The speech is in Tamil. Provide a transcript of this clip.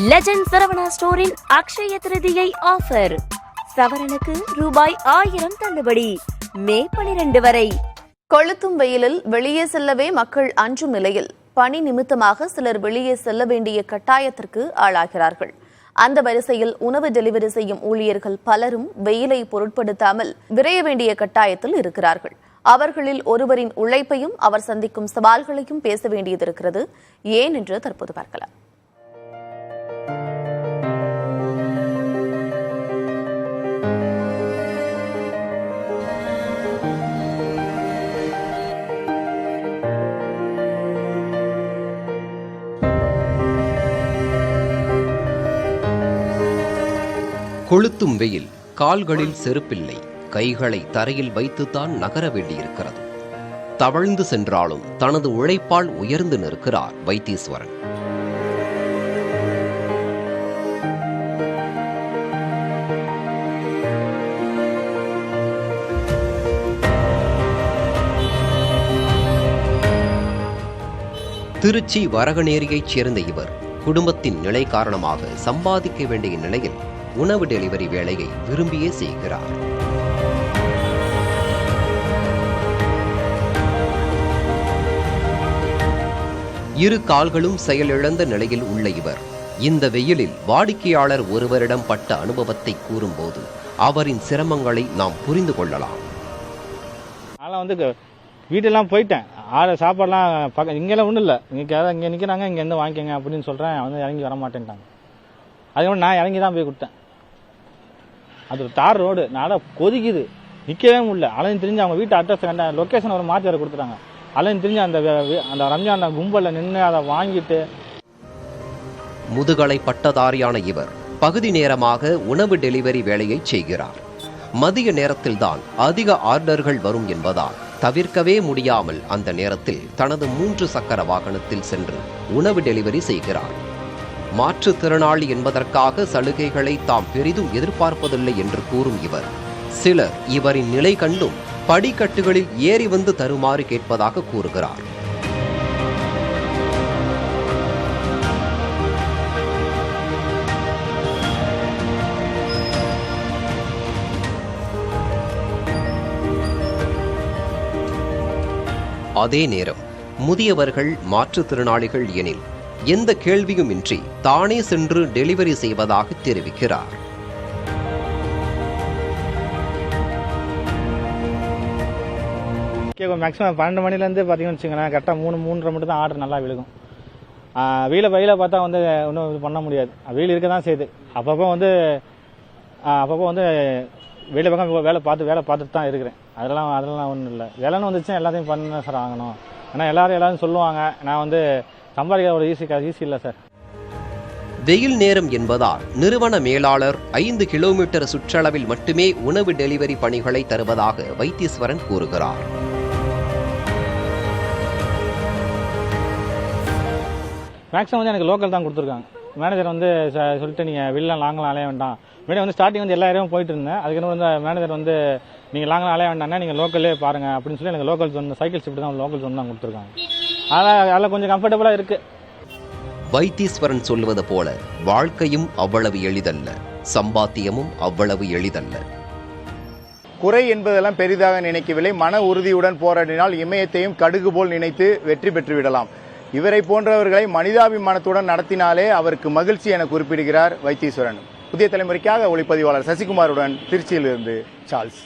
லெஜண்ட் சரவணா ஸ்டோரின் அக்ஷய திருதியை ஆஃபர். சவரனுக்கு ரூபாய் 1000 தள்ளுபடி. மே 12 வரை. கொளுத்தும் வெயிலில் வெளியே செல்லவே மக்கள் அஞ்சும் நிலையில் பணி நிமித்தமாக சிலர் வெளியே செல்ல வேண்டிய கட்டாயத்திற்கு ஆளாகிறார்கள். அந்த வரிசையில் உணவு டெலிவரி செய்யும் ஊழியர்கள் பலரும் வெயிலை பொருட்படுத்தாமல் விரைய வேண்டிய கட்டாயத்தில் இருக்கிறார்கள். அவர்களில் ஒருவரின் உழைப்பையும் அவர் சந்திக்கும் சவால்களையும் பேச வேண்டியது இருக்கிறது. ஏன் என்று தற்போது பார்க்கலாம். கொளுத்தும் வெயில், கால்களில் செருப்பில்லை, கைகளை தரையில் வைத்துத்தான் நகர வேண்டியிருக்கிறது. தவழ்ந்து சென்றாலும் தனது உழைப்பால் உயர்ந்து நிற்கிறார் வைத்தீஸ்வரன். திருச்சி வரகநேரியைச் சேர்ந்த இவர் குடும்பத்தின் நிலை காரணமாக சம்பாதிக்க வேண்டிய நிலையில் உணவு டெலிவரி வேலையை விரும்பியே செய்கிறார். இரு கால்களும் செயலிழந்த நிலையில் உள்ள இவர் இந்த வெயிலில் வாடிக்கையாளர் ஒருவரிடம் பட்ட அனுபவத்தை கூறும்போது அவரின் சிரமங்களை நாம் புரிந்து கொள்ளலாம். வீட்டெல்லாம் போயிட்டேன், சாப்பாடுலாம் இங்கெல்லாம் ஒன்றும் இல்லை, இங்கே நிற்கிறாங்க, இங்கேருந்து வாங்கிக்கங்க அப்படின்னு சொல்கிறேன். இறங்கி வர மாட்டேன்ட்டாங்க. அதுக்கப்புறம் நான் இறங்கி தான் போய் கொடுத்தேன். அது ஒரு தார் ரோடு, நான் கொதிக்குது, நிற்கவே முடியல. அலைஞ்சு தெரிஞ்சு அவங்க வீட்டு அட்ரஸ் கண்ட லொக்கேஷன் ஒரு மாற்றி வர கொடுத்துட்டாங்க. அலைஞ்சு தெரிஞ்சு அந்த ரம்ஜான் கும்பலில் நின்று அதை வாங்கிட்டு. முதுகலை பட்டதாரியான இவர் பகுதி நேரமாக உணவு டெலிவரி வேலையை செய்கிறார். மதிய நேரத்தில் தான் அதிக ஆர்டர்கள் வரும் என்பதால் தவிர்க்கவே முடியாமல் அந்த நேரத்தில் தனது 3 சக்கர வாகனத்தில் சென்று உணவு டெலிவரி செய்கிறார். மாற்றுத்திறனாளி என்பதற்காக சலுகைகளை தாம் பெரிதும் எதிர்பார்ப்பதில்லை என்று கூறும் இவர், சிலர் இவரின் நிலை கண்டும் படிக்கட்டுகளில் ஏறி வந்து தருமாறு கேட்பதாக கூறுகிறார். அதே நேரம் முதியவர்கள், மாற்றுத்திறனாளிகள் எனில் எந்த கேள்வியும் இன்றி தானே சென்று டெலிவரி செய்வதாக தெரிவிக்கிறார். மேக்ஸிமம் 12 மணிலேருந்து பார்த்தீங்கன்னு வச்சுக்கோங்களேன், கரெக்டாக 3-3:30 மட்டும் தான் ஆர்டர் நல்லா விழுகும். வெயில பார்த்தா ஒன்றும் இது பண்ண முடியாது. வெயில் இருக்க தான் செய்யுது. அப்பப்போ வெளியில் பக்கம் வேலை பார்த்துட்டு தான் இருக்கிறேன். அதெல்லாம் ஒன்றும் இல்லை. வேலைன்னு வந்துச்சுன்னா எல்லாத்தையும் பண்ண சார் ஆகணும். ஏன்னா எல்லாரும் சொல்லுவாங்க, நான் சம்பாதிக்க ஒரு ஈஸி இல்லை சார். வெயில் நேரம் என்பதால் நிறுவன மேலாளர் 5 கிலோமீட்டர் சுற்றளவில் மட்டுமே உணவு டெலிவரி பணிகளை தருவதாக வைத்தீஸ்வரன் கூறுகிறார். மேக்ஸிமம் எனக்கு லோக்கல் தான் கொடுத்துருக்காங்க. மேனேஜர் சொல்லிட்டு நீங்கள் வெளிலாம் லாங்கெலாம் அலைய வேண்டாம். முன்னாடி ஸ்டார்டிங் எல்லா ஏரியாவும் போயிட்டு இருந்தேன். அதுக்கு மேனேஜர் நீங்கள் லாங்கெலாம் அலைய வேண்டாம்னா நீங்கள் லோக்கல்லே பாருங்கள் அப்படின்னு சொல்லி எனக்கு லோக்கல் ஜோன், சைக்கிள் ஷிஃப்ட் தான் லோக்கல் ஜோன் தான் கொடுத்துருக்காங்க. அதெல்லாம் கொஞ்சம் கம்ஃபர்டபுளாக இருக்குது. வைத்தீஸ்வரன் சொல்வது போல வாழ்க்கையும் அவ்வளவு எளிதல்ல, சம்பாத்தியமும் அவ்வளவு எளிதல்ல. குறை என்பதெல்லாம் பெரிதாக நினைக்கவில்லை. மன உறுதியுடன் போராடினால் இமயத்தையும் கடுகு போல் நினைத்து வெற்றி பெற்று விடலாம். இவரை போன்றவர்களை மனிதாபிமானத்துடன் நடத்தினாலே அவருக்கு மகிழ்ச்சி என குறிப்பிடுகிறார் வைத்தீஸ்வரன். புதிய தலைமுறைக்காக ஒளிப்பதிவாளர் சசிகுமாருடன் திருச்சியிலிருந்து சார்ல்ஸ்.